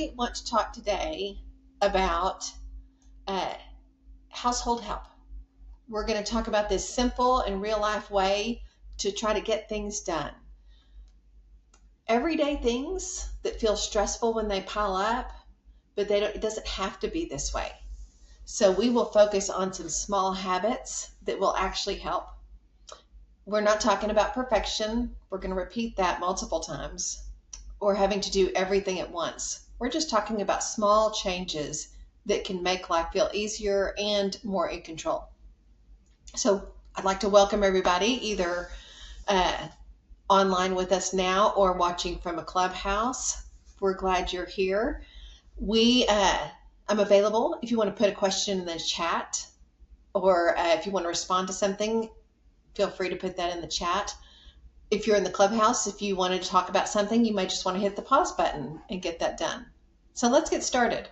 I want to talk today about uh, household help. We're going to talk about this simple and real life way to try to get things done. Everyday things that feel stressful when they pile up, but it doesn't have to be this way. So we will focus on some small habits that will actually help. We're not talking about perfection. We're going to repeat that multiple times, or having to do everything at once. We're just talking about small changes that can make life feel easier and more in control. So I'd like to welcome everybody, either online with us now or watching from a clubhouse. We're glad you're here. I'm available if you want to put a question in the chat, or if you want to respond to something, feel free to put that in the chat. If you're in the clubhouse, if you wanted to talk about something, you might just want to hit the pause button and get that done. So let's get started.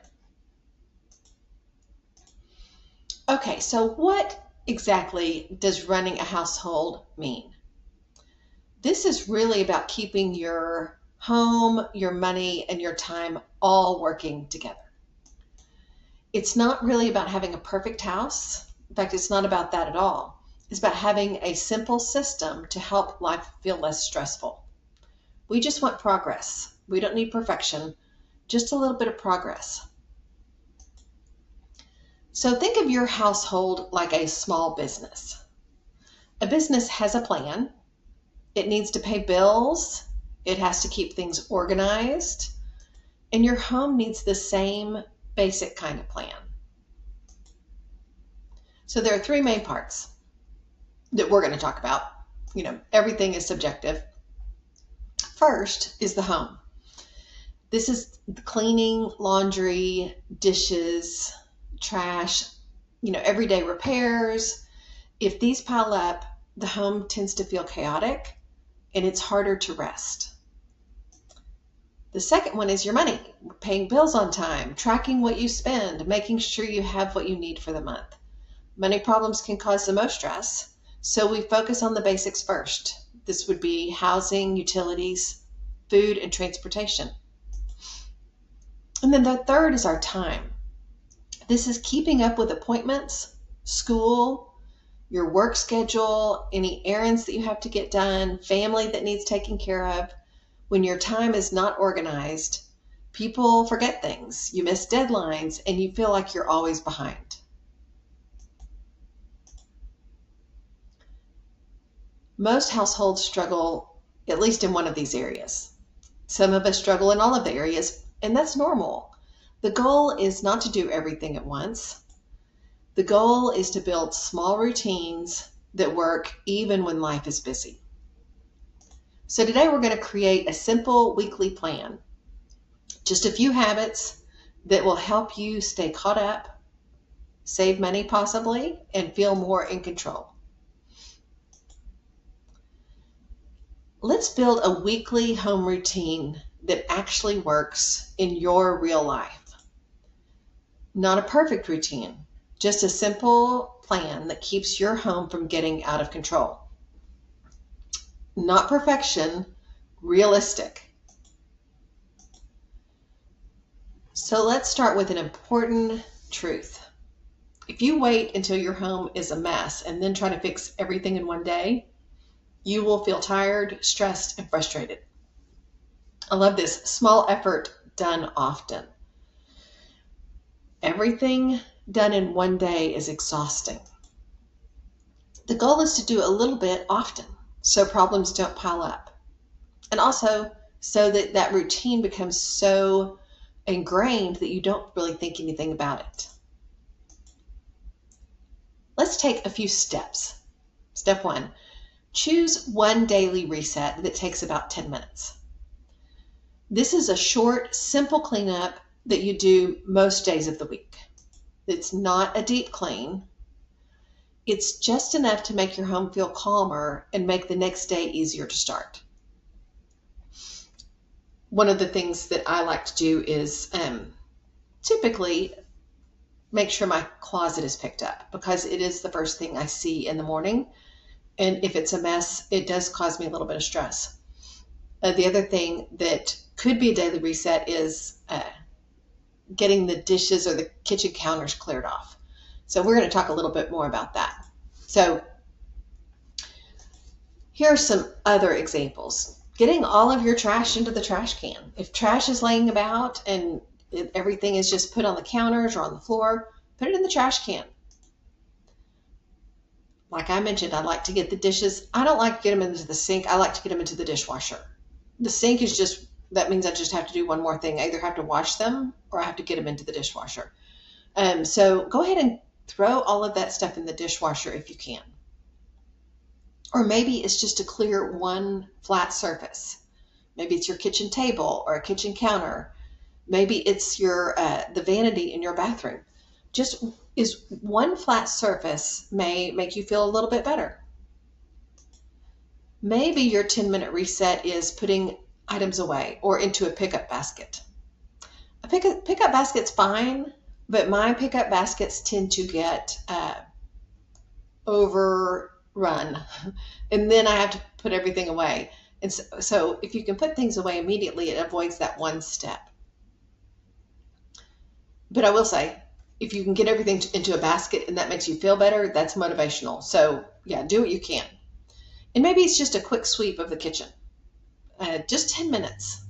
Okay, so what exactly does running a household mean? This is really about keeping your home, your money, and your time all working together. It's not really about having a perfect house. In fact, it's not about that at all. It's about having a simple system to help life feel less stressful. We just want progress. We don't need perfection, just a little bit of progress. So think of your household like a small business. A business has a plan. It needs to pay bills. It has to keep things organized. And your home needs the same basic kind of plan. So there are three main parts that we're going to talk about. Everything is subjective. First is the home. This is cleaning, laundry, dishes, trash, everyday repairs. If these pile up, the home tends to feel chaotic and it's harder to rest. The second one is your money, paying bills on time, tracking what you spend, making sure you have what you need for the month. Money problems can cause the most stress. So we focus on the basics first. This would be housing, utilities, food, and transportation. And then the third is our time. This is keeping up with appointments, school, your work schedule, any errands that you have to get done, family that needs taken care of. When your time is not organized, people forget things, you miss deadlines, and you feel like you're always behind. Most households struggle at least in one of these areas. Some of us struggle in all of the areas, and that's normal. The goal is not to do everything at once. The goal is to build small routines that work even when life is busy. So today we're going to create a simple weekly plan. Just a few habits that will help you stay caught up, save money possibly, and feel more in control. Let's build a weekly home routine that actually works in your real life. Not a perfect routine, just a simple plan that keeps your home from getting out of control. Not perfection, realistic. So let's start with an important truth. If you wait until your home is a mess and then try to fix everything in one day, you will feel tired, stressed, and frustrated. I love this. Small effort done often. Everything done in one day is exhausting. The goal is to do a little bit often so problems don't pile up. And also so that routine becomes so ingrained that you don't really think anything about it. Let's take a few steps. Step 1. Choose one daily reset that takes about 10 minutes. This is a short, simple cleanup that you do most days of the week. It's not a deep clean. It's just enough to make your home feel calmer and make the next day easier to start. One of the things that I like to do is typically make sure my closet is picked up, because it is the first thing I see in the morning. And if it's a mess, it does cause me a little bit of stress. The other thing that could be a daily reset is getting the dishes or the kitchen counters cleared off. So we're going to talk a little bit more about that. So here are some other examples. Getting all of your trash into the trash can. If trash is laying about and everything is just put on the counters or on the floor, put it in the trash can. Like I mentioned, I like to get the dishes. I don't like to get them into the sink. I like to get them into the dishwasher. The sink is just, that means I just have to do one more thing. I either have to wash them or I have to get them into the dishwasher. So go ahead and throw all of that stuff in the dishwasher if you can. Or maybe it's just to clear one flat surface. Maybe it's your kitchen table or a kitchen counter. Maybe it's your the vanity in your bathroom. Just is one flat surface may make you feel a little bit better. Maybe your 10-minute reset is putting items away or into a pickup basket. A pickup basket's fine, but my pickup baskets tend to get overrun, and then I have to put everything away. And so if you can put things away immediately, it avoids that one step. But I will say, if you can get everything into a basket and that makes you feel better, that's motivational. So yeah, do what you can. And maybe it's just a quick sweep of the kitchen, just 10 minutes.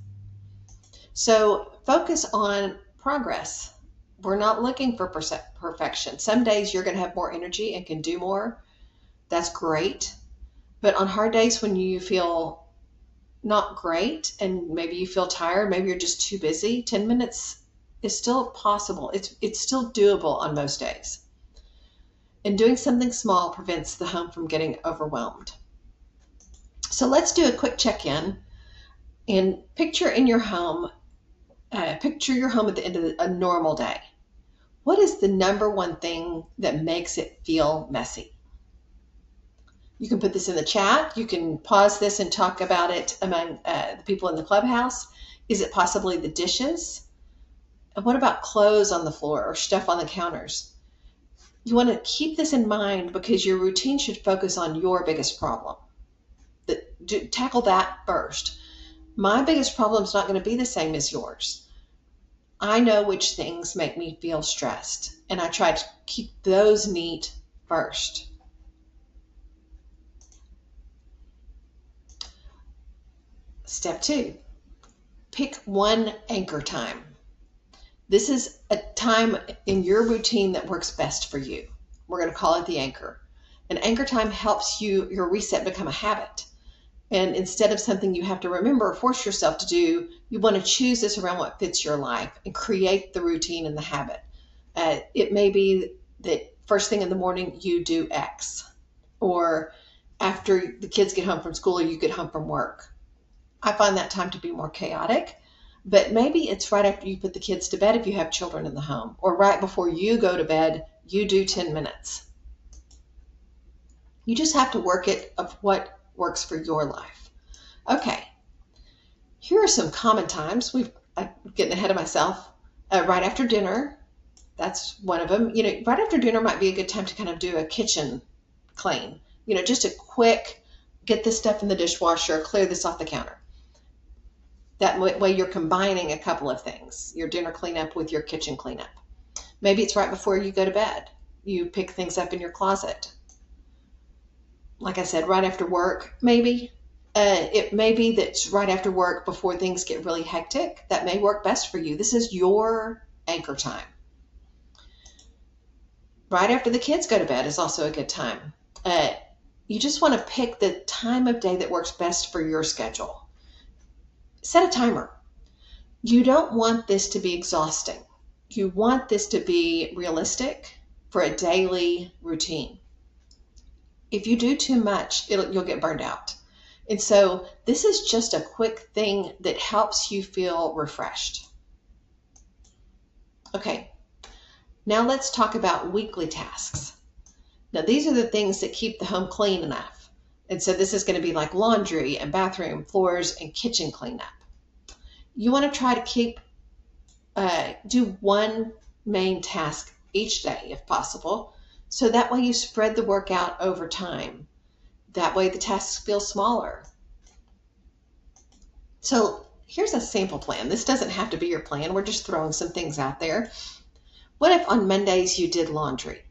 So focus on progress. We're not looking for perfection. Some days you're going to have more energy and can do more. That's great. But on hard days when you feel not great and maybe you feel tired, maybe you're just too busy, 10 minutes is still possible. It's still doable on most days. And doing something small prevents the home from getting overwhelmed. So let's do a quick check-in and picture your home at the end of a normal day. What is the number one thing that makes it feel messy? You can put this in the chat. You can pause this and talk about it among the people in the clubhouse. Is it possibly the dishes? And what about clothes on the floor or stuff on the counters? You want to keep this in mind because your routine should focus on your biggest problem. Tackle that first. My biggest problem is not going to be the same as yours. I know which things make me feel stressed, and I try to keep those neat first. Step 2, pick one anchor time. This is a time in your routine that works best for you. We're going to call it the anchor. An anchor time helps your reset become a habit. And instead of something you have to remember or force yourself to do, you want to choose this around what fits your life and create the routine and the habit. It may be that first thing in the morning you do X, or after the kids get home from school or you get home from work. I find that time to be more chaotic, but maybe it's right after you put the kids to bed if you have children in the home, or right before you go to bed, you do 10 minutes. You just have to work it of what works for your life. Okay, here are some common times. I'm getting ahead of myself. Right after dinner, that's one of them. Right after dinner might be a good time to kind of do a kitchen clean. Just a quick, get this stuff in the dishwasher, clear this off the counter. That way you're combining a couple of things, your dinner cleanup with your kitchen cleanup. Maybe it's right before you go to bed. You pick things up in your closet. Like I said, right after work, maybe. It may be that right after work before things get really hectic. That may work best for you. This is your anchor time. Right after the kids go to bed is also a good time. You just want to pick the time of day that works best for your schedule. Set a timer. You don't want this to be exhausting. You want this to be realistic for a daily routine. If you do too much, you'll get burned out. And so this is just a quick thing that helps you feel refreshed. Okay, now let's talk about weekly tasks. Now these are the things that keep the home clean enough. And so this is going to be like laundry and bathroom, floors, and kitchen cleanup. You want to try to do one main task each day if possible. So that way you spread the work out over time. That way the tasks feel smaller. So here's a sample plan. This doesn't have to be your plan. We're just throwing some things out there. What if on Mondays you did laundry?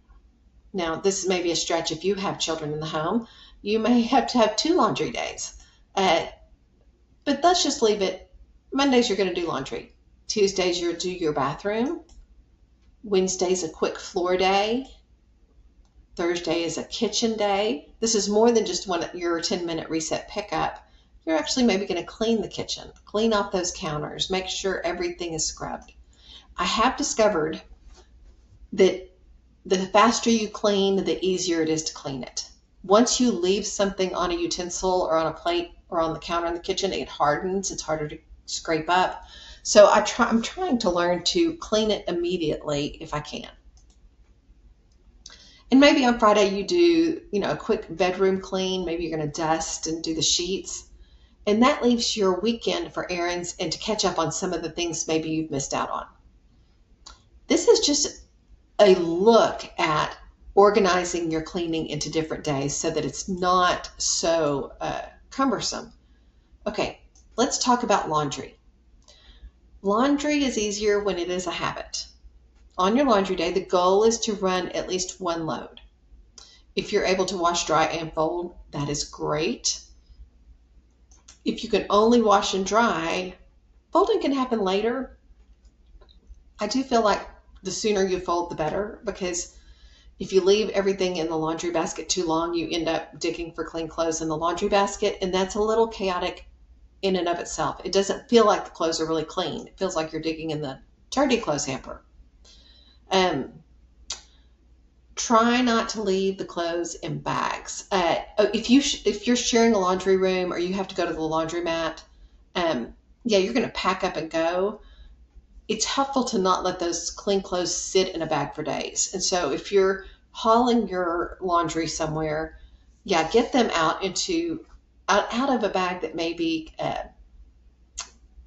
Now, this may be a stretch if you have children in the home. You may have to have 2 laundry days. But let's just leave it. Mondays you're going to do laundry. Tuesdays you'll do your bathroom. Wednesday's a quick floor day. Thursday is a kitchen day. This is more than just your 10-minute reset pickup. You're actually maybe going to clean the kitchen, clean off those counters, make sure everything is scrubbed. I have discovered that the faster you clean, the easier it is to clean it. Once you leave something on a utensil or on a plate or on the counter in the kitchen, it hardens. It's harder to scrape up. So I'm trying to learn to clean it immediately if I can. And maybe on Friday you do, a quick bedroom clean. Maybe you're going to dust and do the sheets. And that leaves your weekend for errands and to catch up on some of the things maybe you've missed out on. This is just a look at organizing your cleaning into different days so that it's not so cumbersome. Okay, let's talk about laundry. Laundry is easier when it is a habit. On your laundry day, the goal is to run at least 1 load. If you're able to wash, dry, and fold, that is great. If you can only wash and dry, folding can happen later. I do feel like the sooner you fold, the better, because if you leave everything in the laundry basket too long, you end up digging for clean clothes in the laundry basket, and that's a little chaotic in and of itself. It doesn't feel like the clothes are really clean. It feels like you're digging in the dirty clothes hamper. Try not to leave the clothes in bags. If you're sharing a laundry room or you have to go to the laundromat, you're going to pack up and go. It's helpful to not let those clean clothes sit in a bag for days. And so if you're hauling your laundry somewhere, get them out of a bag that may be, I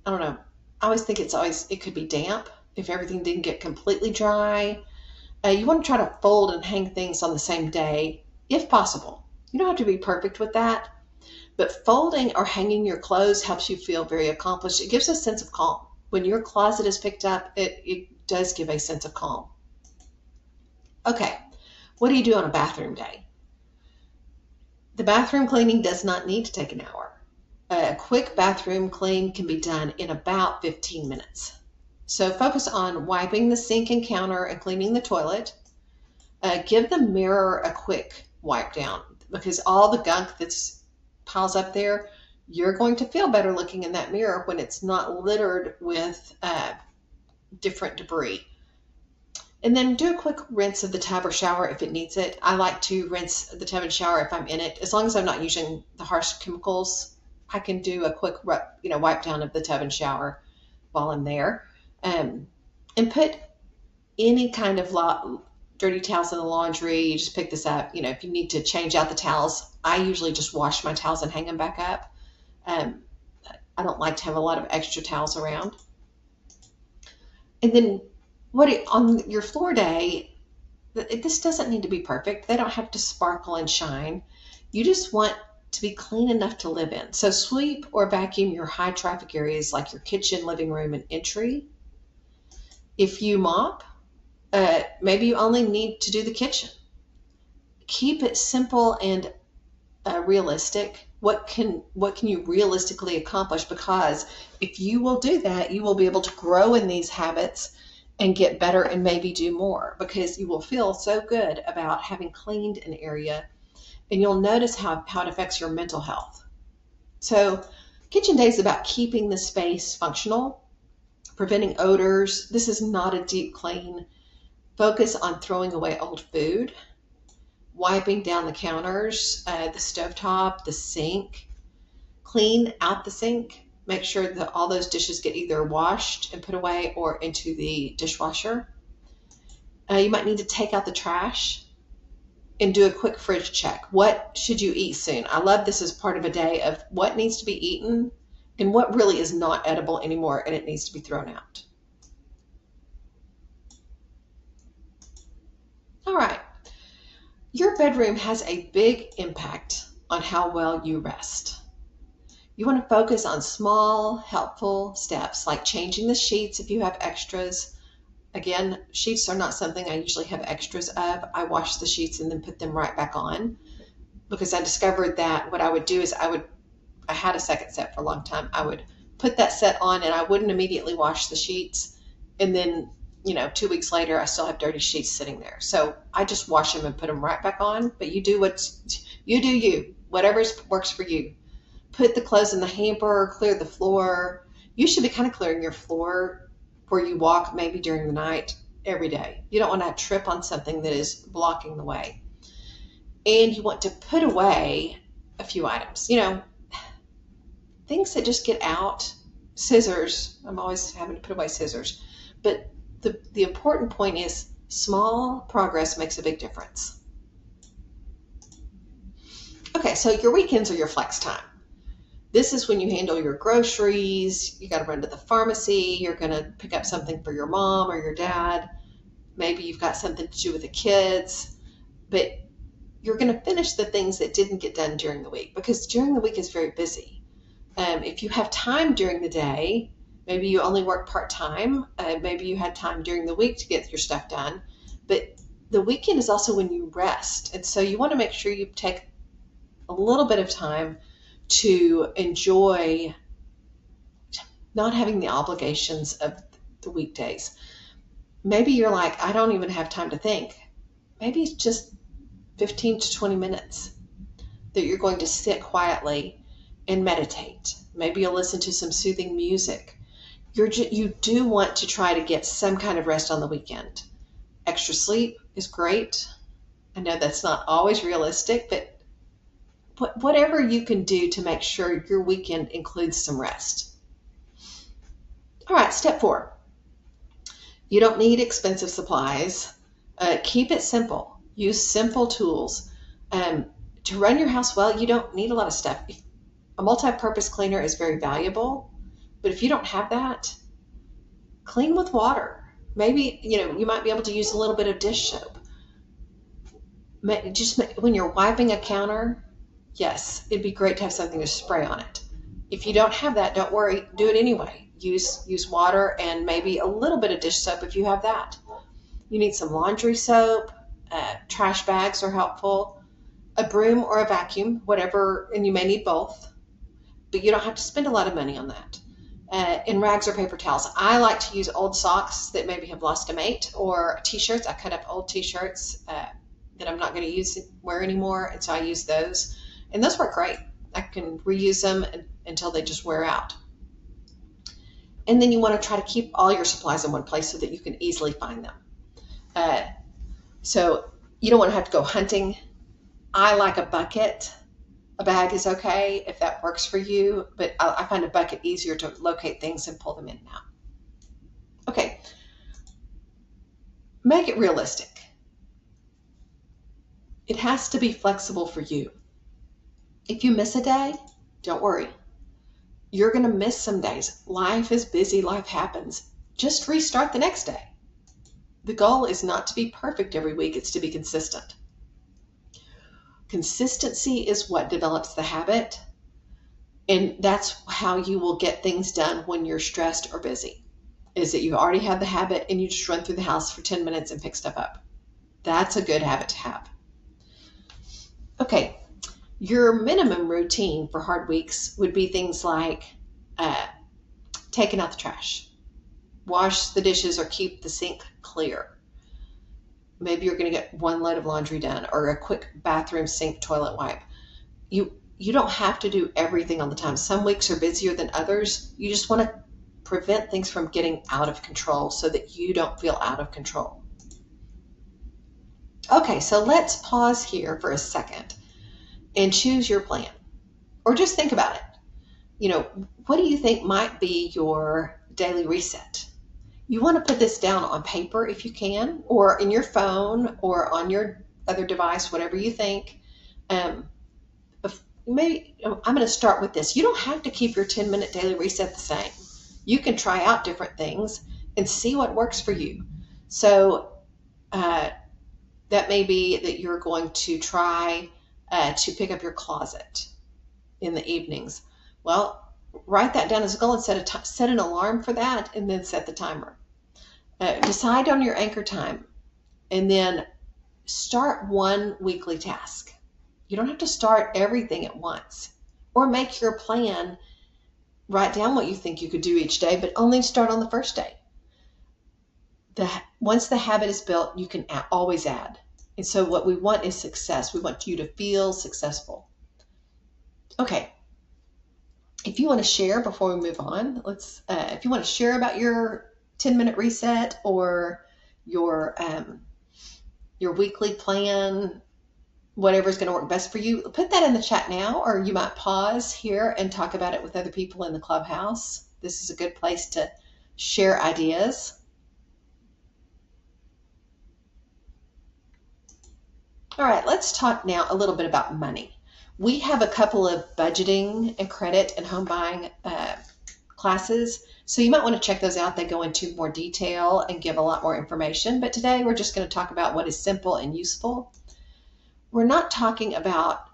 don't know. I always think it could be damp if everything didn't get completely dry. You want to try to fold and hang things on the same day, if possible. You don't have to be perfect with that, but folding or hanging your clothes helps you feel very accomplished. It gives a sense of calm. When your closet is picked up, it does give a sense of calm. Okay, what do you do on a bathroom day? The bathroom cleaning does not need to take an hour. A quick bathroom clean can be done in about 15 minutes. So focus on wiping the sink and counter and cleaning the toilet. Give the mirror a quick wipe down, because all the gunk that's piles up there, you're going to feel better looking in that mirror when it's not littered with different debris. And then do a quick rinse of the tub or shower if it needs it. I like to rinse the tub and shower if I'm in it. As long as I'm not using the harsh chemicals, I can do a quick wipe down of the tub and shower while I'm there. And put any kind of dirty towels in the laundry. You just pick this up. If you need to change out the towels, I usually just wash my towels and hang them back up. I don't like to have a lot of extra towels around. And then on your floor day, this doesn't need to be perfect. They don't have to sparkle and shine. You just want to be clean enough to live in. So sweep or vacuum your high traffic areas like your kitchen, living room, and entry. If you mop, maybe you only need to do the kitchen. Keep it simple and realistic. What can you realistically accomplish? Because if you will do that, you will be able to grow in these habits and get better and maybe do more, because you will feel so good about having cleaned an area, and you'll notice how it affects your mental health. So kitchen day is about keeping the space functional, preventing odors. This is not a deep clean. Focus on throwing away old food, wiping down the counters, the stovetop, the sink. Clean out the sink. Make sure that all those dishes get either washed and put away or into the dishwasher. You might need to take out the trash and do a quick fridge check. What should you eat soon? I love this as part of a day of what needs to be eaten and what really is not edible anymore and it needs to be thrown out. All right. Your bedroom has a big impact on how well you rest. You want to focus on small, helpful steps like changing the sheets if you have extras. Again, sheets are not something I usually have extras of. I wash the sheets and then put them right back on, because I discovered that what I would do is I had a second set for a long time. I would put that set on and I wouldn't immediately wash the sheets. And then, 2 weeks later, I still have dirty sheets sitting there. So I just wash them and put them right back on. But you do you. Whatever works for you. Put the clothes in the hamper, clear the floor. You should be kind of clearing your floor where you walk maybe during the night every day. You don't want to trip on something that is blocking the way. And you want to put away a few items. Things that just get out. Scissors. I'm always having to put away scissors. But the important point is small progress makes a big difference. Okay, so your weekends are your flex time. This is when you handle your groceries. You got to run to the pharmacy. You're going to pick up something for your mom or your dad. Maybe you've got something to do with the kids. But you're going to finish the things that didn't get done during the week, because during the week is very busy. If you have time during the day, maybe you only work part-time. Maybe you had time during the week to get your stuff done. But the weekend is also when you rest. And so you want to make sure you take a little bit of time to enjoy not having the obligations of the weekdays. Maybe you're like, I don't even have time to think. Maybe it's just 15 to 20 minutes that you're going to sit quietly and meditate. Maybe you'll listen to some soothing music. You do want to try to get some kind of rest on the weekend. Extra sleep is great. I know that's not always realistic, but whatever you can do to make sure your weekend includes some rest. All right, step 4. You don't need expensive supplies. Keep it simple. Use simple tools. To run your house well, you don't need a lot of stuff. A multi-purpose cleaner is very valuable, but if you don't have that, clean with water. Maybe, you might be able to use a little bit of dish soap. Just when you're wiping a counter, yes, it'd be great to have something to spray on it. If you don't have that, don't worry, do it anyway. Use water and maybe a little bit of dish soap if you have that. You need some laundry soap, trash bags are helpful, a broom or a vacuum, whatever, and you may need both, but you don't have to spend a lot of money on that. And rags or paper towels. I like to use old socks that maybe have lost a mate, or t-shirts. I cut up old t-shirts that I'm not going to wear anymore, and so I use those. And those work great. I can reuse them until they just wear out. And then you want to try to keep all your supplies in one place so that you can easily find them. So you don't want to have to go hunting. I like a bucket. A bag is okay if that works for you, but I find a bucket easier to locate things and pull them in and out. Okay. Make it realistic. It has to be flexible for you. If you miss a day, don't worry. You're going to miss some days. Life is busy. Life happens. Just restart the next day. The goal is not to be perfect every week. It's to be consistent. Consistency is what develops the habit. And that's how you will get things done when you're stressed or busy, is that you already have the habit and you just run through the house for 10 minutes and pick stuff up. That's a good habit to have. Okay. Your minimum routine for hard weeks would be things like taking out the trash, wash the dishes or keep the sink clear. Maybe you're going to get one load of laundry done, or a quick bathroom sink toilet wipe. You don't have to do everything all the time. Some weeks are busier than others. You just want to prevent things from getting out of control so that you don't feel out of control. Okay, so let's pause here for a second and choose your plan, or just think about it. What do you think might be your daily reset? You want to put this down on paper if you can, or in your phone, or on your other device, whatever you think. Maybe I'm going to start with this. You don't have to keep your 10-minute daily reset the same. You can try out different things and see what works for you. So that may be that you're going to try to pick up your closet in the evenings. Well, write that down as a goal and set an alarm for that, and then set the timer. Decide on your anchor time, and then start one weekly task. You don't have to start everything at once, or make your plan. Write down what you think you could do each day, but only start on the first day. Once the habit is built, you can always add. And so what we want is success. We want you to feel successful. Okay. If you want to share before we move on, if you want to share about your 10-minute reset or your weekly plan, whatever is going to work best for you, put that in the chat now, or you might pause here and talk about it with other people in the clubhouse. This is a good place to share ideas. All right, let's talk now a little bit about money. We have a couple of budgeting and credit and home buying classes, so you might want to check those out. They go into more detail and give a lot more information, but today we're just going to talk about what is simple and useful. We're not talking about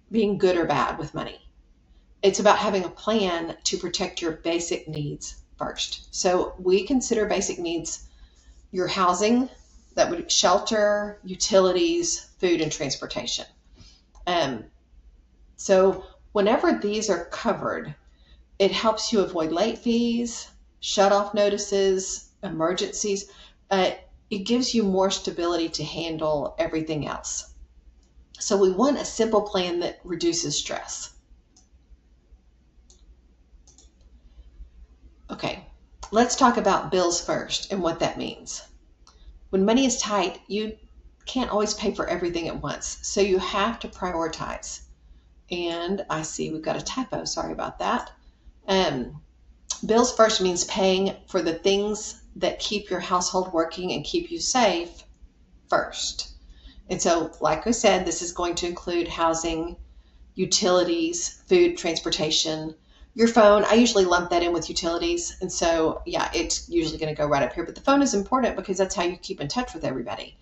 being good or bad with money. It's about having a plan to protect your basic needs first. So we consider basic needs your housing, that would shelter, utilities, food, and transportation. So whenever these are covered, it helps you avoid late fees, shut-off notices, emergencies. It gives you more stability to handle everything else. So we want a simple plan that reduces stress. Okay, let's talk about bills first and what that means. When money is tight, you can't always pay for everything at once, so you have to prioritize. And I see we've got a typo, sorry about that. Bills first means paying for the things that keep your household working and keep you safe first. And so, like I said, this is going to include housing, utilities, food, transportation, your phone. I usually lump that in with utilities. And so, yeah, it's usually going to go right up here. But the phone is important because that's how you keep in touch with everybody.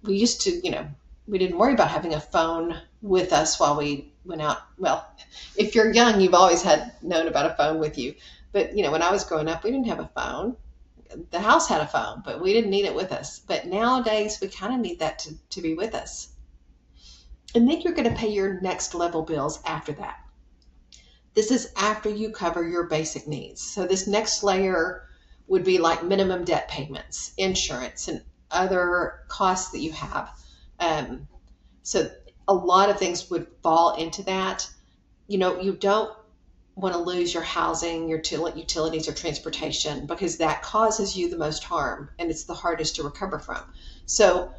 We used to, we didn't worry about having a phone with us while we went out. Well, if you're young, you've always known about a phone with you. But, when I was growing up, we didn't have a phone. The house had a phone, but we didn't need it with us. But nowadays, we kind of need that to be with us. And then you're going to pay your next level bills after that. This is after you cover your basic needs. So this next layer would be like minimum debt payments, insurance, and other costs that you have. So a lot of things would fall into that. You don't want to lose your housing, your utilities, or transportation, because that causes you the most harm and it's the hardest to recover from. So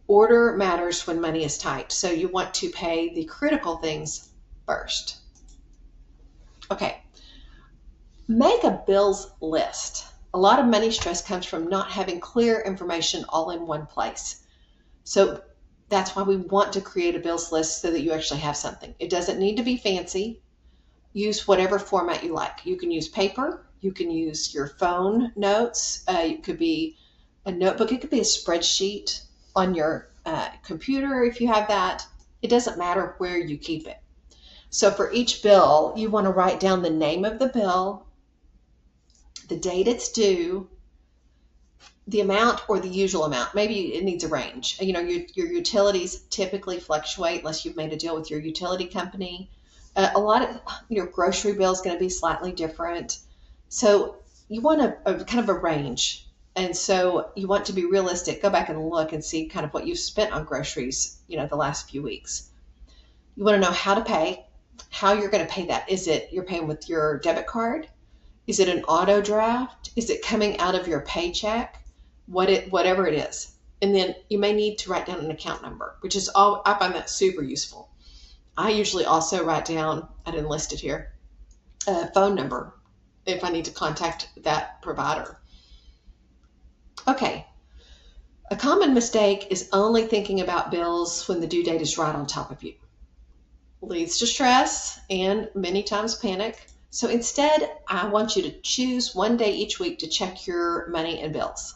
order matters when money is tight. So you want to pay the critical things first. Okay, make a bills list. A lot of money stress comes from not having clear information all in one place. So that's why we want to create a bills list so that you actually have something. It doesn't need to be fancy. Use whatever format you like. You can use paper. You can use your phone notes. It could be a notebook. It could be a spreadsheet on your computer if you have that. It doesn't matter where you keep it. So for each bill, you want to write down the name of the bill, the date it's due, the amount or the usual amount. Maybe it needs a range. Your utilities typically fluctuate unless you've made a deal with your utility company. A lot of your grocery bill is going to be slightly different. So you want a kind of a range. And so you want to be realistic. Go back and look and see kind of what you've spent on groceries, the last few weeks. You want to know how to pay, how you're going to pay that. Is it you're paying with your debit card? Is it an auto draft? Is it coming out of your paycheck? Whatever it is. And then you may need to write down an account number, which is I find that super useful. I usually also write down, I didn't list it here, a phone number if I need to contact that provider. Okay. A common mistake is only thinking about bills when the due date is right on top of you. Leads to stress and many times panic. So instead, I want you to choose one day each week to check your money and bills.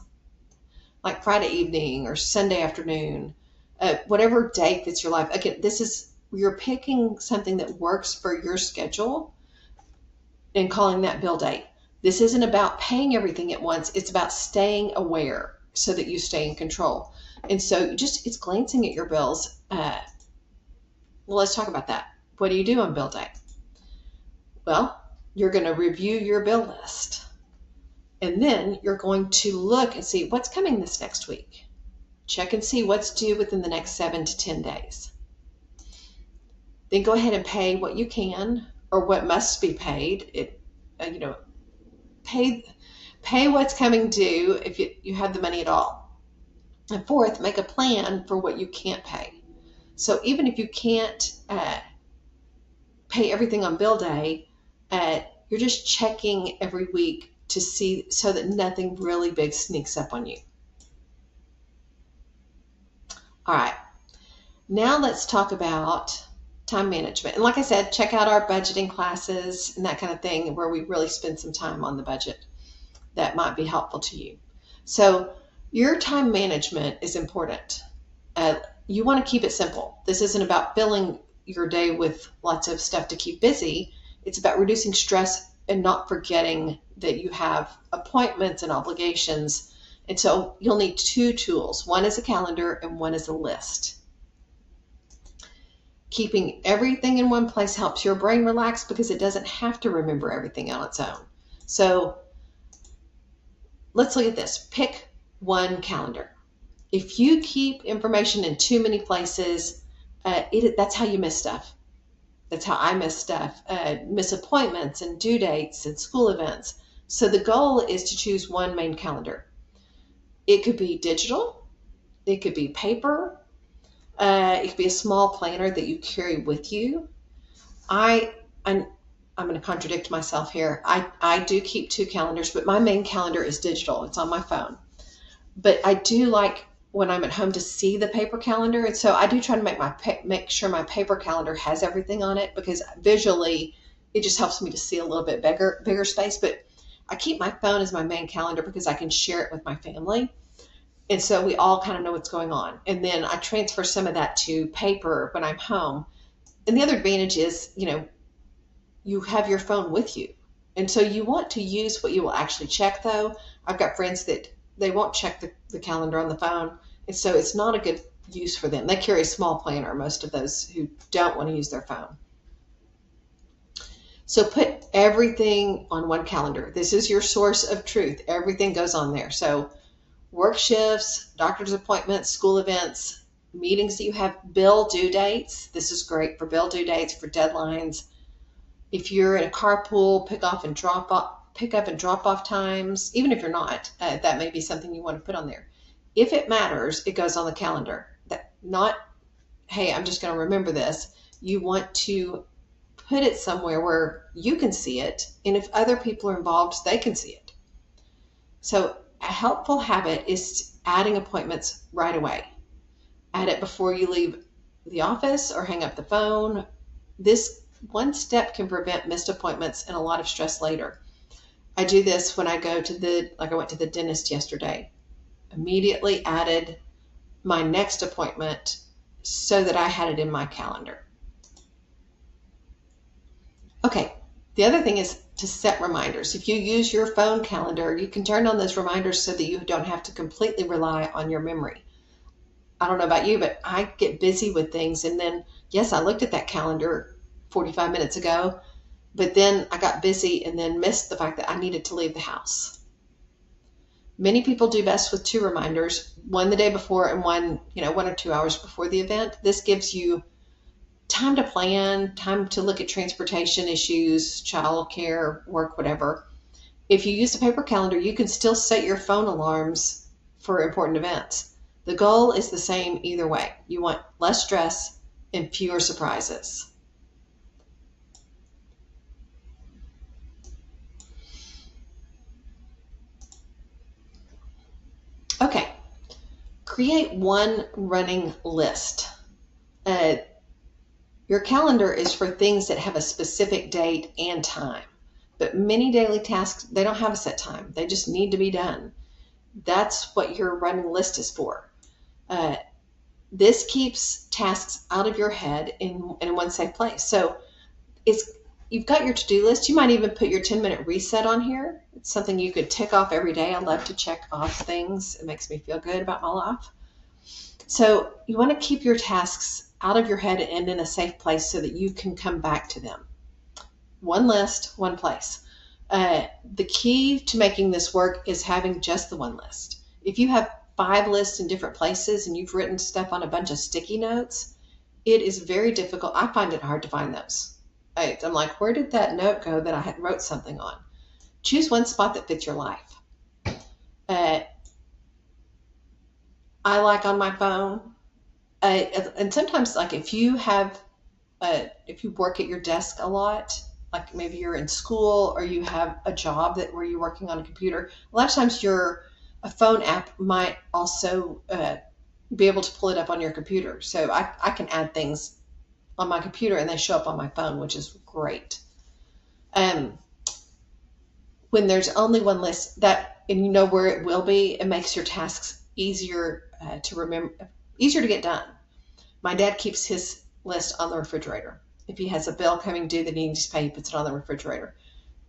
Like Friday evening or Sunday afternoon, whatever date fits your life. Again, this is you're picking something that works for your schedule and calling that bill date. This isn't about paying everything at once. It's about staying aware so that you stay in control. And so it's glancing at your bills. Well, let's talk about that. What do you do on bill day? Well, you're going to review your bill list. And then you're going to look and see what's coming this next week. Check and see what's due within the next 7 to 10 days. Then go ahead and pay what you can or what must be paid. Pay what's coming due if you have the money at all. And fourth, make a plan for what you can't pay. So even if you can't pay everything on bill day, you're just checking every week to see so that nothing really big sneaks up on you. All right, now let's talk about time management. And like I said, check out our budgeting classes and that kind of thing where we really spend some time on the budget. That might be helpful to you. So your time management is important. You want to keep it simple. This isn't about filling your day with lots of stuff to keep busy. It's about reducing stress and not forgetting that you have appointments and obligations. And so you'll need two tools. One is a calendar and one is a list. Keeping everything in one place helps your brain relax because it doesn't have to remember everything on its own. So let's look at this. Pick one calendar. If you keep information in too many places, that's how you miss stuff. That's how I miss stuff, miss appointments and due dates and school events. So the goal is to choose one main calendar. It could be digital, it could be paper, it could be a small planner that you carry with you. I'm going to contradict myself here. I do keep two calendars, but my main calendar is digital. It's on my phone. But I do like when I'm at home to see the paper calendar. And so I do try to make sure my paper calendar has everything on it because visually it just helps me to see a little bit bigger space. But I keep my phone as my main calendar because I can share it with my family. And so we all kind of know what's going on. And then I transfer some of that to paper when I'm home. And the other advantage is, you have your phone with you. And so you want to use what you will actually check, though. I've got friends that they won't check the calendar on the phone. And so it's not a good use for them. They carry a small planner, most of those who don't want to use their phone. So put everything on one calendar. This is your source of truth. Everything goes on there. So work shifts, doctor's appointments, school events, meetings that you have, bill due dates. This is great for bill due dates, for deadlines. If you're in a carpool, pick up and drop off times. Even if you're not, that may be something you want to put on there. If it matters, it goes on the calendar. Not, hey, I'm just going to remember this. You want to put it somewhere where you can see it, and if other people are involved, they can see it. So a helpful habit is adding appointments right away. Add it before you leave the office or hang up the phone. This one step can prevent missed appointments and a lot of stress later. I do this when I go to I went to the dentist yesterday. Immediately added my next appointment so that I had it in my calendar. Okay, the other thing is to set reminders. If you use your phone calendar, you can turn on those reminders so that you don't have to completely rely on your memory. I don't know about you, but I get busy with things. And then, yes, I looked at that calendar 45 minutes ago, but then I got busy and then missed the fact that I needed to leave the house. Many people do best with two reminders, one the day before and one, 1 or 2 hours before the event. This gives you time to plan, time to look at transportation issues, childcare, work, whatever. If you use a paper calendar, you can still set your phone alarms for important events. The goal is the same either way. You want less stress and fewer surprises. Okay, create one running list. Your calendar is for things that have a specific date and time, but many daily tasks, they don't have a set time. They just need to be done. That's what your running list is for. This keeps tasks out of your head in one safe place. So you've got your to-do list. You might even put your 10-minute reset on here. It's something you could tick off every day. I love to check off things. It makes me feel good about my life. So you want to keep your tasks out of your head and in a safe place so that you can come back to them. One list, one place. The key to making this work is having just the one list. If you have 5 lists in different places and you've written stuff on a bunch of sticky notes, it is very difficult. I find it hard to find those. I'm like, where did that note go that I had wrote something on? Choose one spot that fits your life. I like on my phone. And sometimes, like if you work at your desk a lot, like maybe you're in school or you have a job where you're working on a computer, a lot of times a phone app might also be able to pull it up on your computer. So I can add things on my computer and they show up on my phone, which is great. When there's only one list and you know where it will be, it makes your tasks easier to remember, easier to get done. My dad keeps his list on the refrigerator. If he has a bill coming due that he needs to pay, he puts it on the refrigerator.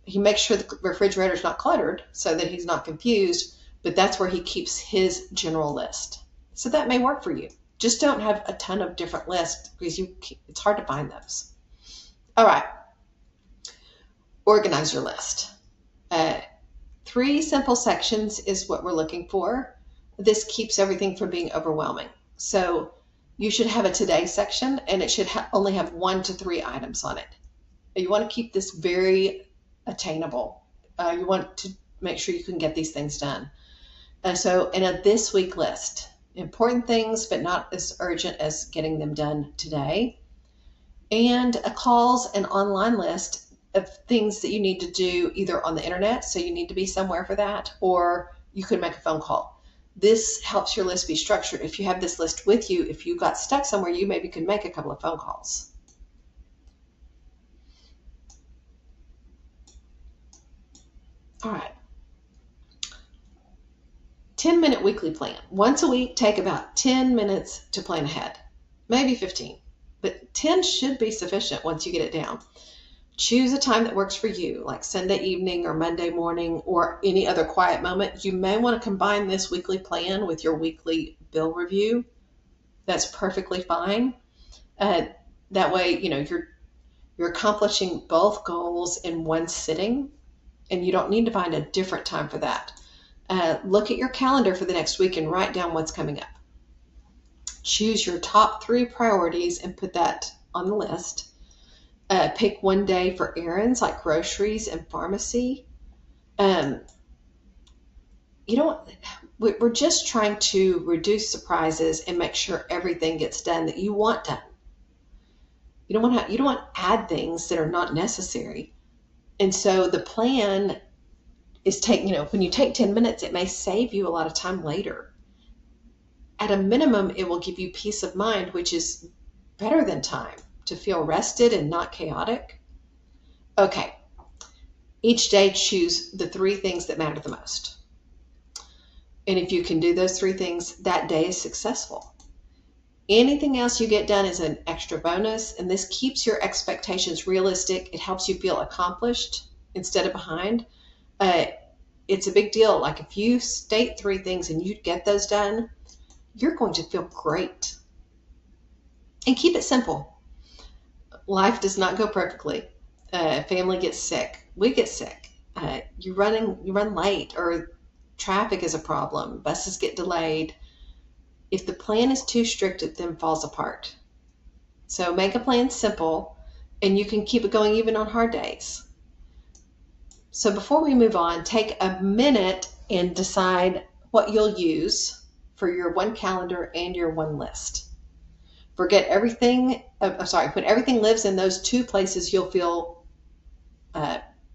He makes sure the refrigerator is not cluttered so that he's not confused, but that's where he keeps his general list. So that may work for you. Just don't have a ton of different lists because it's hard to find those. All right. Organize your list. 3 simple sections is what we're looking for. This keeps everything from being overwhelming. So you should have a today section, and it should only have 1 to 3 items on it. You want to keep this very attainable. You want to make sure you can get these things done. So in a this week list, important things, but not as urgent as getting them done today. And a calls and online list of things that you need to do either on the internet, so you need to be somewhere for that, or you could make a phone call. This helps your list be structured. If you have this list with you, if you got stuck somewhere, you maybe could make a couple of phone calls. All right. 10-minute weekly plan. Once a week, take about 10 minutes to plan ahead. Maybe 15, but 10 should be sufficient once you get it down. Choose a time that works for you, like Sunday evening or Monday morning or any other quiet moment. You may want to combine this weekly plan with your weekly bill review. That's perfectly fine. That way, you're accomplishing both goals in one sitting, and you don't need to find a different time for that. Look at your calendar for the next week and write down what's coming up. Choose your top 3 priorities and put that on the list. Pick one day for errands like groceries and pharmacy. We're just trying to reduce surprises and make sure everything gets done that you want done. You don't want to add things that are not necessary. And so the plan is when you take 10 minutes, it may save you a lot of time later. At a minimum, it will give you peace of mind, which is better than time, to feel rested and not chaotic. Okay. Each day, choose the 3 things that matter the most. And if you can do those 3 things, that day is successful. Anything else you get done is an extra bonus, and this keeps your expectations realistic. It helps you feel accomplished instead of behind. It's a big deal. Like if you state 3 things and you get those done, you're going to feel great. And keep it simple. Life does not go perfectly. Family gets sick. We get sick. You run late, or traffic is a problem. Buses get delayed. If the plan is too strict, it then falls apart. So make a plan simple, and you can keep it going even on hard days. So before we move on, take a minute and decide what you'll use for your one calendar and your one list. Forget everything. When everything lives in those 2 places, you'll feel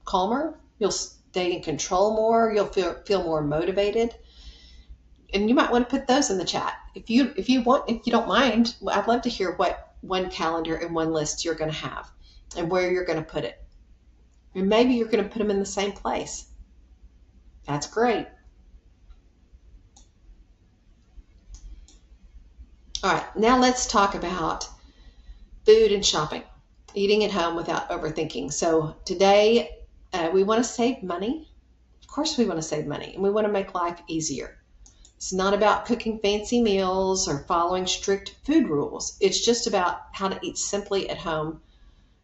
calmer. You'll stay in control more. You'll feel more motivated. And you might want to put those in the chat. If you don't mind, I'd love to hear what one calendar and one list you're going to have and where you're going to put it. And maybe you're going to put them in the same place. That's great. All right, now let's talk about food and shopping, eating at home without overthinking. So today we want to save money. Of course, we want to save money and we want to make life easier. It's not about cooking fancy meals or following strict food rules. It's just about how to eat simply at home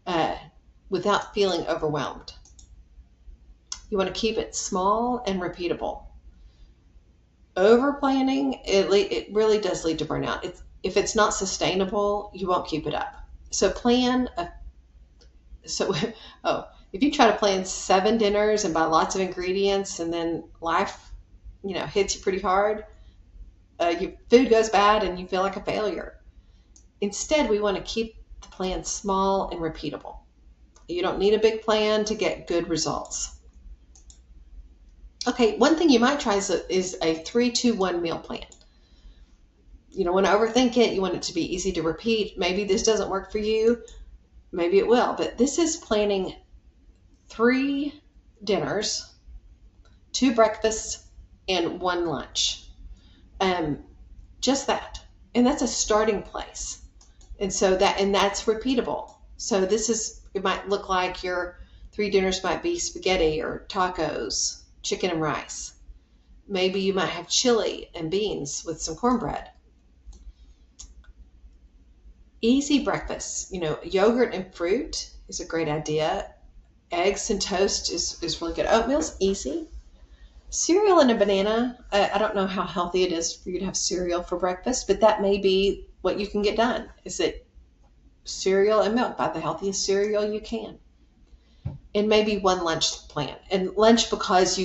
uh, without feeling overwhelmed. You want to keep it small and repeatable. Over planning, it really does lead to burnout. If it's not sustainable, you won't keep it up. So so oh, if you try to plan 7 dinners and buy lots of ingredients and then life, hits you pretty hard, your food goes bad and you feel like a failure. Instead, we want to keep the plan small and repeatable. You don't need a big plan to get good results. Okay, one thing you might try is a 3-2-1 meal plan. You don't want to overthink it. You want it to be easy to repeat. Maybe this doesn't work for you. Maybe it will. But this is planning 3 dinners, 2 breakfasts, and 1 lunch. Just that. And that's a starting place. And that's repeatable. So it might look like your 3 dinners might be spaghetti or tacos, chicken and rice. Maybe you might have chili and beans with some cornbread. Easy breakfast, yogurt and fruit is a great idea. Eggs and toast is really good. Oatmeal's easy. Cereal and a banana. I don't know how healthy it is for you to have cereal for breakfast, but that may be what you can get done. Is it cereal and milk? Buy the healthiest cereal you can. And maybe 1 lunch plan. And lunch because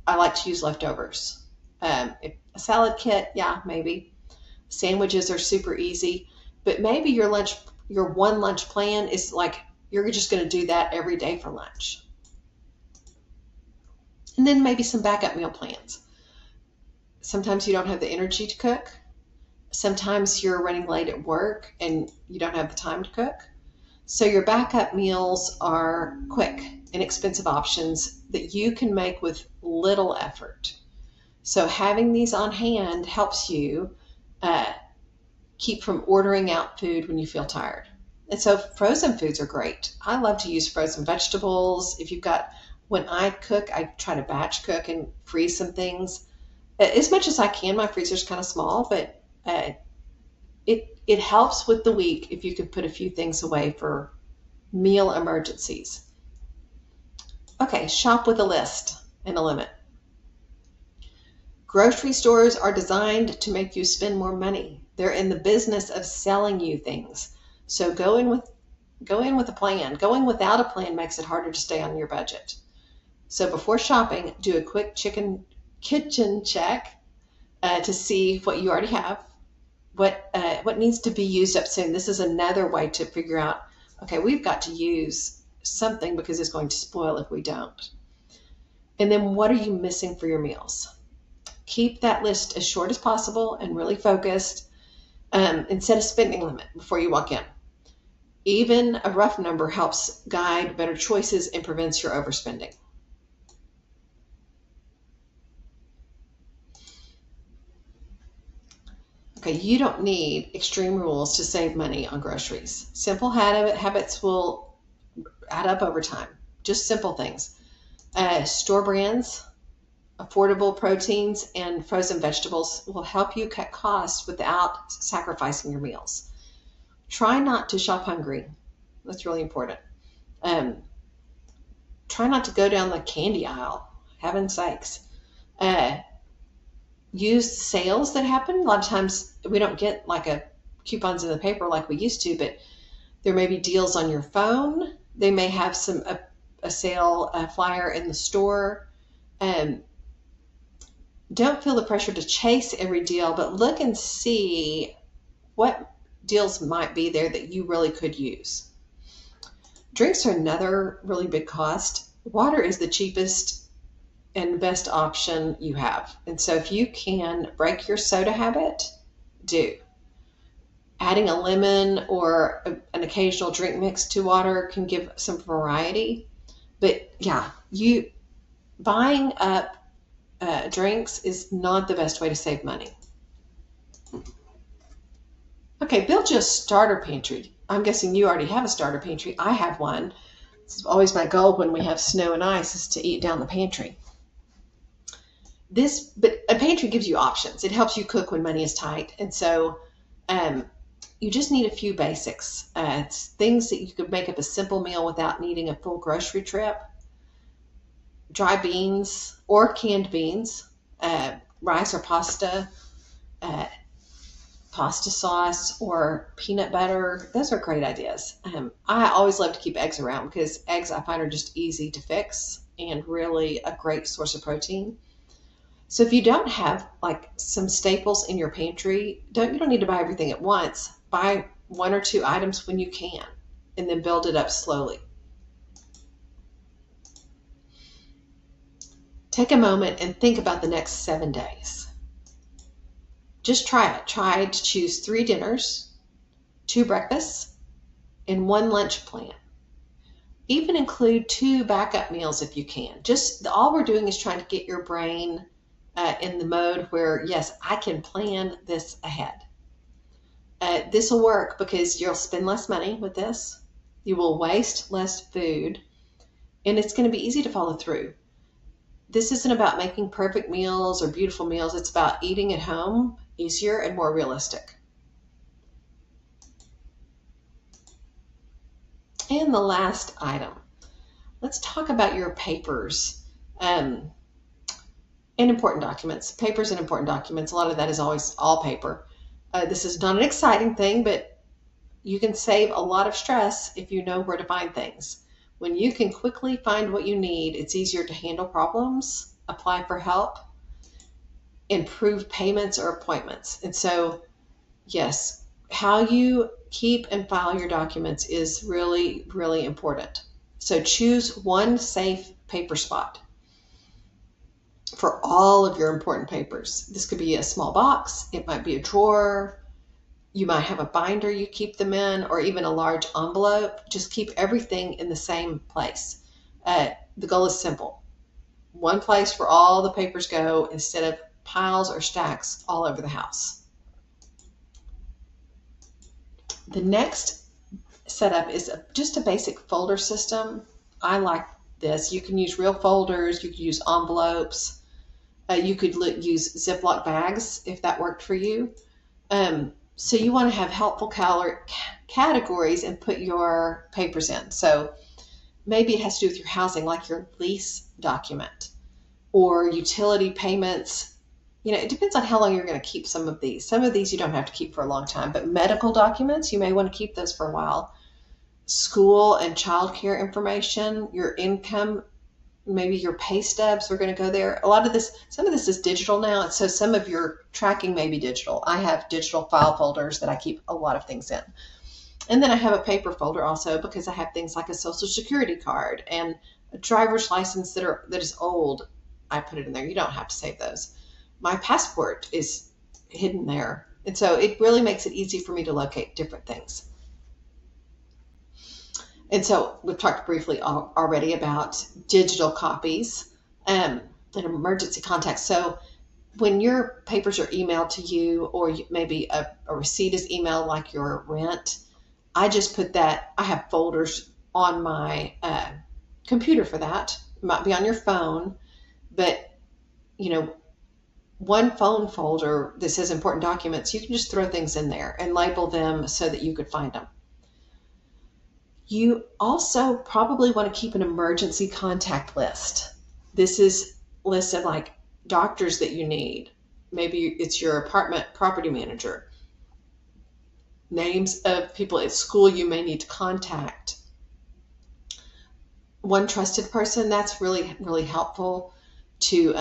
I like to use leftovers. A salad kit, yeah, maybe. Sandwiches are super easy. But maybe your 1 lunch plan is like you're just going to do that every day for lunch. And then maybe some backup meal plans. Sometimes you don't have the energy to cook. Sometimes you're running late at work and you don't have the time to cook. So your backup meals are quick, inexpensive options that you can make with little effort. So having these on hand helps you keep from ordering out food when you feel tired. And so frozen foods are great. I love to use frozen vegetables. When I cook, I try to batch cook and freeze some things. As much as I can, my freezer's kind of small, but it helps with the week if you can put a few things away for meal emergencies. Okay, shop with a list and a limit. Grocery stores are designed to make you spend more money. They're in the business of selling you things. So go in with a plan. Going without a plan makes it harder to stay on your budget. So before shopping, do a quick kitchen check to see what you already have, what needs to be used up soon. This is another way to figure out, okay, we've got to use something because it's going to spoil if we don't. And then what are you missing for your meals? Keep that list as short as possible and really focused, and set a spending limit before you walk in. Even a rough number helps guide better choices and prevents your overspending. Okay, you don't need extreme rules to save money on groceries. Simple habits will add up over time. Just simple things. Store brands, affordable proteins, and frozen vegetables will help you cut costs without sacrificing your meals. Try not to shop hungry. That's really important. Try not to go down the candy aisle. Heaven's sakes. Use sales that happen. A lot of times we don't get coupons in the paper like we used to, but there may be deals on your phone. They may have a sale flyer in the store. Don't feel the pressure to chase every deal, but look and see what deals might be there that you really could use. Drinks are another really big cost. Water is the cheapest and best option you have. And so if you can break your soda habit, do. Adding a lemon or an occasional drink mix to water can give some variety. But yeah, buying up drinks is not the best way to save money. Okay, build you a starter pantry. I'm guessing you already have a starter pantry. I have one. It's always my goal when we have snow and ice is to eat down the pantry. But a pantry gives you options. It helps you cook when money is tight. And so um, you just need a few basics. It's things that you could make up a simple meal without needing a full grocery trip. Dry beans or canned beans, rice or pasta, uh, pasta sauce or peanut butter. Those are great ideas. I always love to keep eggs around because eggs I find are just easy to fix and really a great source of protein. So if you don't have like some staples in your pantry, you don't need to buy everything at once. Buy one or two items when you can and then build it up slowly. Take a moment and think about the next 7 days. Just try it. Try to choose 3 dinners, 2 breakfasts, and 1 lunch plan. Even include 2 backup meals if you can. Just all we're doing is trying to get your brain in the mode where, yes, I can plan this ahead. This will work because you'll spend less money with this. You will waste less food, and it's going to be easy to follow through. This isn't about making perfect meals or beautiful meals. It's about eating at home easier and more realistic. And the last item, let's talk about your papers and important documents. Papers and important documents. A lot of that is always all paper. This is not an exciting thing, but you can save a lot of stress if you know where to find things. When you can quickly find what you need, it's easier to handle problems, apply for help, improve payments or appointments. And so, yes, how you keep and file your documents is really, really important. So choose one safe paper spot for all of your important papers. This could be a small box. It might be a drawer. You might have a binder you keep them in, or even a large envelope. Just keep everything in the same place. The goal is simple. One place where all the papers go instead of piles or stacks all over the house. The next setup is just a basic folder system. I like this. You can use real folders. You could use envelopes. You could use Ziploc bags if that worked for you. So you want to have helpful categories and put your papers in. So maybe it has to do with your housing, like your lease document or utility payments. It depends on how long you're going to keep some of these. Some of these you don't have to keep for a long time, but medical documents, you may want to keep those for a while. School and childcare information, your income, maybe your pay stubs are going to go there. Some of this is digital now, and so some of your tracking may be digital. I have digital file folders that I keep a lot of things in. And then I have a paper folder also because I have things like a social security card and a driver's license that is old. I put it in there. You don't have to save those. My passport is hidden there. And so it really makes it easy for me to locate different things. And so we've talked briefly already about digital copies and emergency contacts. So when your papers are emailed to you, or maybe a receipt is emailed like your rent, I just put that. I have folders on my computer for that. It might be on your phone, but one phone folder that says important documents, you can just throw things in there and label them so that you could find them. You also probably want to keep an emergency contact list. This is a list of like doctors that you need. Maybe it's your apartment property manager. Names of people at school you may need to contact. One trusted person, that's really, really helpful to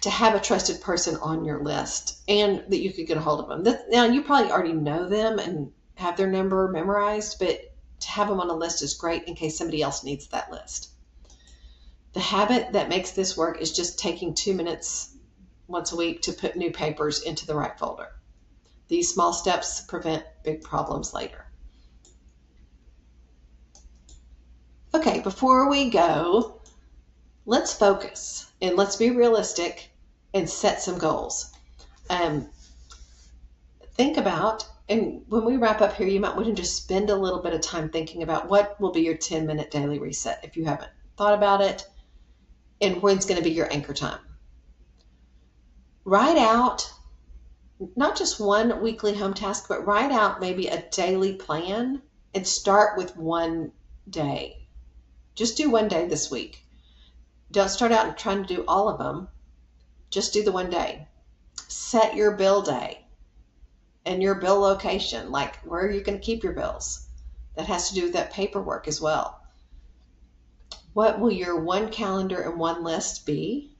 have a trusted person on your list and that you could get a hold of them. Now, you probably already know them and have their number memorized, but to have them on a list is great in case somebody else needs that list. The habit that makes this work is just taking 2 minutes once a week to put new papers into the right folder. These small steps prevent big problems later. Okay, before we go, let's focus and let's be realistic and set some goals. think about, and when we wrap up here, you might want to just spend a little bit of time thinking about what will be your 10-minute daily reset if you haven't thought about it, and when's going to be your anchor time. Write out not just one weekly home task, but write out maybe a daily plan and start with one day. Just do one day this week. Don't start out and trying to do all of them. Just do the one day. Set your bill day and your bill location, like where are you going to keep your bills? That has to do with that paperwork as well. What will your one calendar and one list be?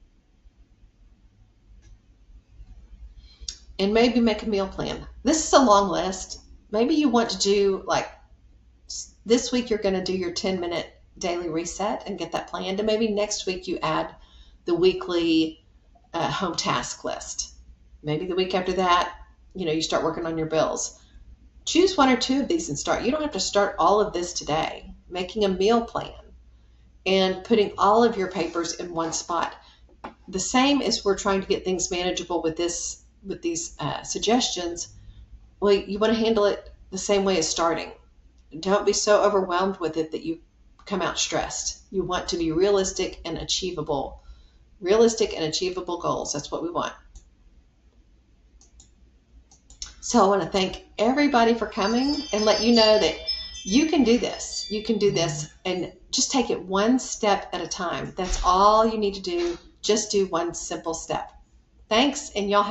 And maybe make a meal plan. This is a long list. Maybe you want to do, like, this week you're going to do your 10-minute daily reset and get that planned. And maybe next week you add the weekly home task list. Maybe the week after that, you start working on your bills. Choose one or two of these and start. You don't have to start all of this today. Making a meal plan and putting all of your papers in one spot. The same as we're trying to get things manageable with these suggestions. Well, you want to handle it the same way as starting. Don't be so overwhelmed with it that you come out stressed. You want to be realistic and achievable. Realistic and achievable goals. That's what we want. So I want to thank everybody for coming and let you know that you can do this. You can do this and just take it one step at a time. That's all you need to do. Just do one simple step. Thanks, and y'all have